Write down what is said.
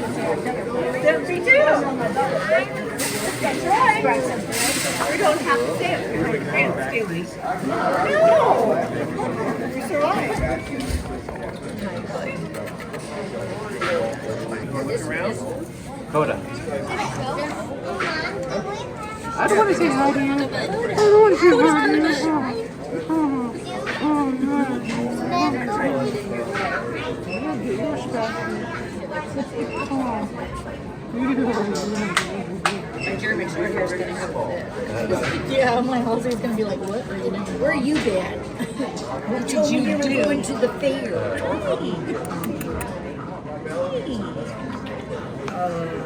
Me too. That's right. We don't have to say it. We're like friends, do we? No. You're so right. Coda. I don't want to say hi to you. I don't want to say hi to you. Jeremy Shorter's going to have with it. Yeah, my Halsey's going to be like, what are you doing? Where are you, Dad? What did you do? Going to the fair.